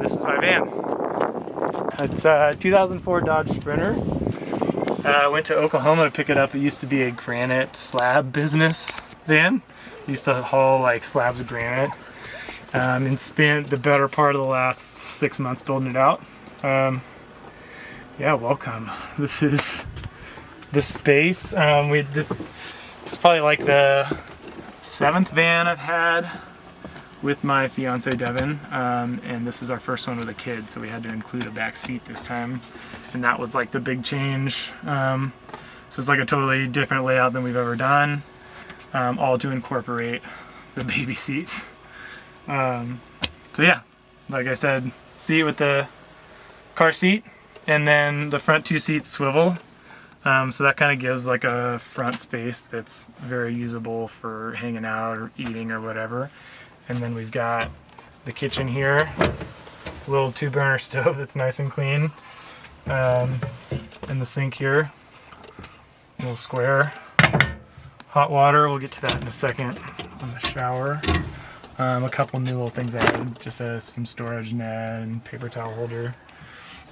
This is my van. It's a 2004 Dodge Sprinter. I went to Oklahoma to pick it up. It used to be a granite slab business van. I used to haul like slabs of granite, and spent the better part of the last 6 months building it out. Yeah, welcome. This is the space. This is probably like the 7th van I've had with my fiance Devin, and this is our first one with a kid, so we had to include a back seat this time, and that was like the big change. So it's like a totally different layout than we've ever done, all to incorporate the baby seat. So yeah, like I said, seat with the car seat, and then the front 2 seats swivel. So that kind of gives like a front space that's very usable for hanging out or eating or whatever. And then we've got the kitchen here, little 2-burner stove that's nice and clean, and the sink here, little square. Hot water, we'll get to that in a second on the shower. A couple new little things I added, just some storage net and paper towel holder.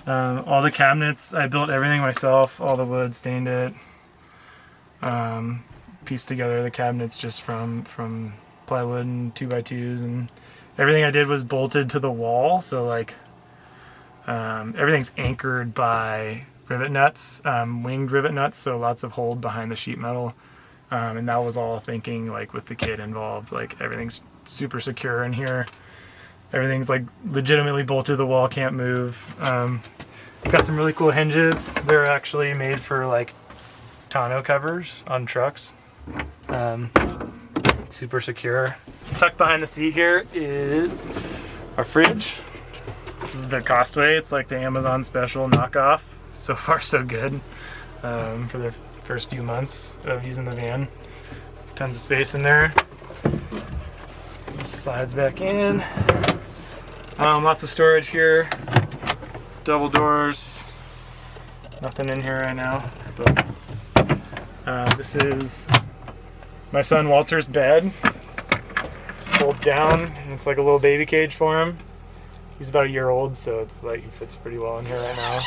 All the cabinets, I built everything myself, all the wood, stained it. Pieced together the cabinets just from plywood and 2x2s, and everything I did was bolted to the wall, so like everything's anchored by rivet nuts, winged rivet nuts, so lots of hold behind the sheet metal, and that was all thinking like with the kid involved, like everything's super secure in here. Everything's like legitimately bolted to the wall, can't move. Got some really cool hinges. They're actually made for like tonneau covers on trucks. Super secure. Tucked behind the seat here is our fridge. This is the Costway. It's like the Amazon special knockoff. So far so good for the first few months of using the van. Tons of space in there. Slides back in. Lots of storage here. Double doors. Nothing in here right now, but this is my son Walter's bed. Just folds down, and it's like a little baby cage for him. He's about a year old, so it's like he fits pretty well in here right now.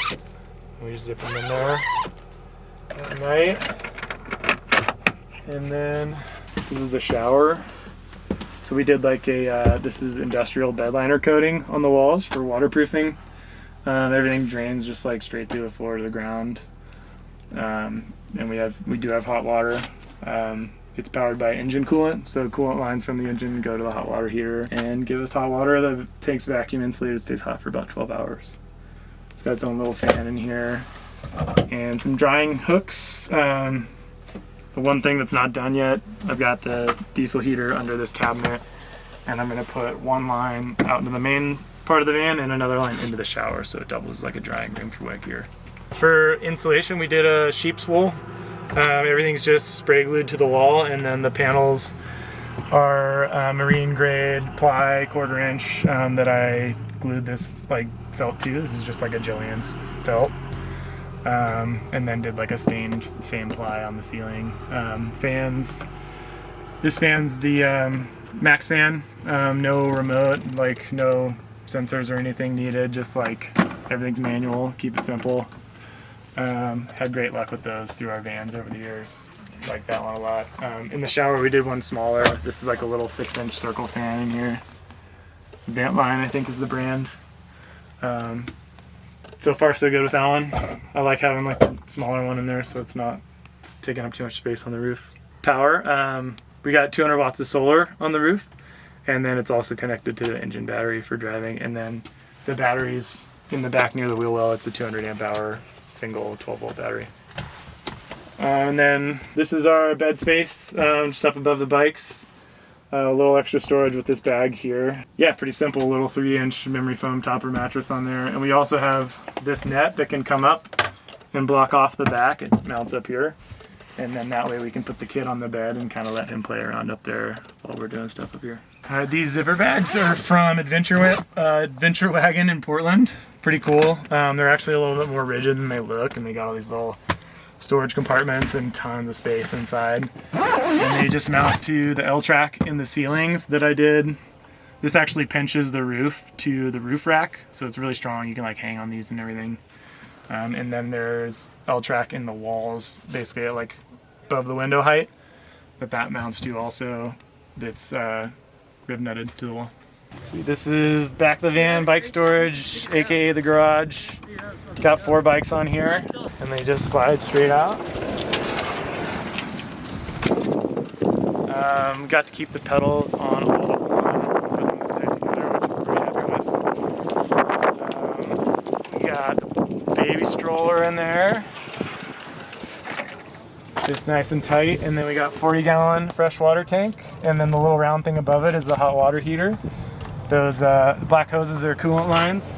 We just zip him in there at night. And then this is the shower. So we did like this is industrial bed liner coating on the walls for waterproofing. Everything drains just like straight through the floor to the ground. And we do have hot water. It's powered by engine coolant, so coolant lines from the engine go to the hot water heater and give us hot water. The tank's vacuum insulated, stays hot for about 12 hours. It's got its own little fan in here and some drying hooks. The one thing that's not done yet, I've got the diesel heater under this cabinet, and I'm going to put one line out into the main part of the van and another line into the shower, so it doubles as like a drying room for wet gear. For insulation, we did a sheep's wool. Everything's just spray glued to the wall, and then the panels are marine grade ply 1/4 inch that I glued this like felt to. This is just like a Jillian's felt, and then did like a stained same ply on the ceiling. Fans. This fan's the Max fan. No remote, like no sensors or anything needed. Just like everything's manual. Keep it simple. Had great luck with those through our vans over the years. Like that one a lot. In the shower we did one smaller. This is like a little 6-inch circle fan in here. Ventline I think is the brand. So far so good with that one. I like having like a smaller one in there so it's not taking up too much space on the roof. Power. We got 200 watts of solar on the roof, and then it's also connected to the engine battery for driving, and then the batteries in the back near the wheel well, it's a 200 amp hour single 12-volt battery. And then this is our bed space, just up above the bikes. A little extra storage with this bag here. Yeah, pretty simple, little 3-inch memory foam topper mattress on there. And we also have this net that can come up and block off the back. It mounts up here. And then that way we can put the kid on the bed and kind of let him play around up there while we're doing stuff up here. These zipper bags are from Adventure Wagon in Portland. Pretty cool. They're actually a little bit more rigid than they look, and they got all these little storage compartments and tons of space inside. And they just mount to the L-track in the ceilings that I did This actually pinches the roof to the roof rack, so it's really strong. You can like hang on these and everything. And then there's L-track in the walls, basically at like above the window height, that mounts to also. That's rib nutted to the wall. Sweet. This is back of the van, bike storage, aka the garage. Got 4 bikes on here, and they just slide straight out. Got to keep the pedals on all but one, putting this tight together, which I'm pretty happy with. We got the baby stroller in there. It's nice and tight, and then we got 40-gallon fresh water tank, and then the little round thing above it is the hot water heater. Those black hoses are coolant lines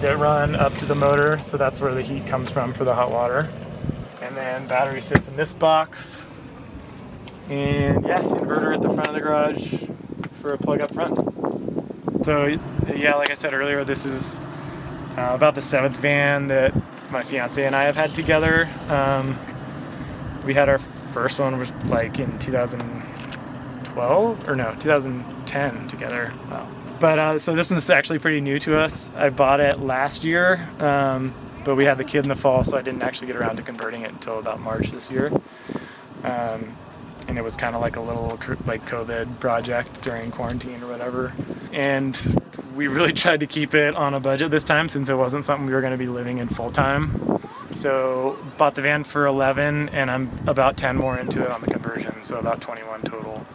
that run up to the motor, so that's where the heat comes from for the hot water. And then battery sits in this box. And yeah, inverter at the front of the garage for a plug up front. So yeah, like I said earlier, this is about the 7th van that my fiance and I have had together. We had our first one was like in 2012 or no, 2010 together. Wow. But so this one's actually pretty new to us. I bought it last year, but we had the kid in the fall, so I didn't actually get around to converting it until about March this year. And it was kind of like a little like COVID project during quarantine or whatever. And we really tried to keep it on a budget this time, since it wasn't something we were going to be living in full time. So bought the van for 11, and I'm about 10 more into it on the conversion, so about 21 total.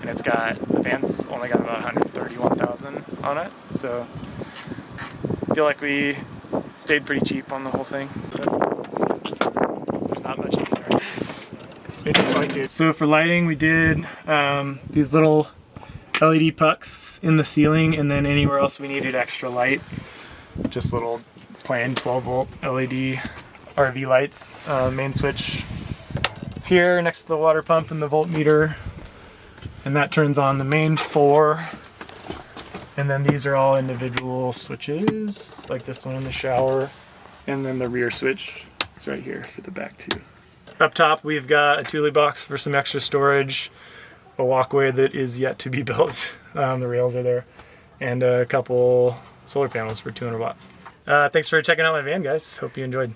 And the van's only got about 131,000 on it, so I feel like we stayed pretty cheap on the whole thing. But there's not much in there. So for lighting, we did these little LED pucks in the ceiling, and then anywhere else we needed extra light, just little plain 12-volt LED RV lights. Main switch is here next to the water pump and the voltmeter, and that turns on the main 4. And then these are all individual switches, like this one in the shower, and then the rear switch is right here for the back too. Up top, we've got a Thule box for some extra storage, a walkway that is yet to be built. The rails are there, and a couple solar panels for 200 watts. Thanks for checking out my van, guys. Hope you enjoyed.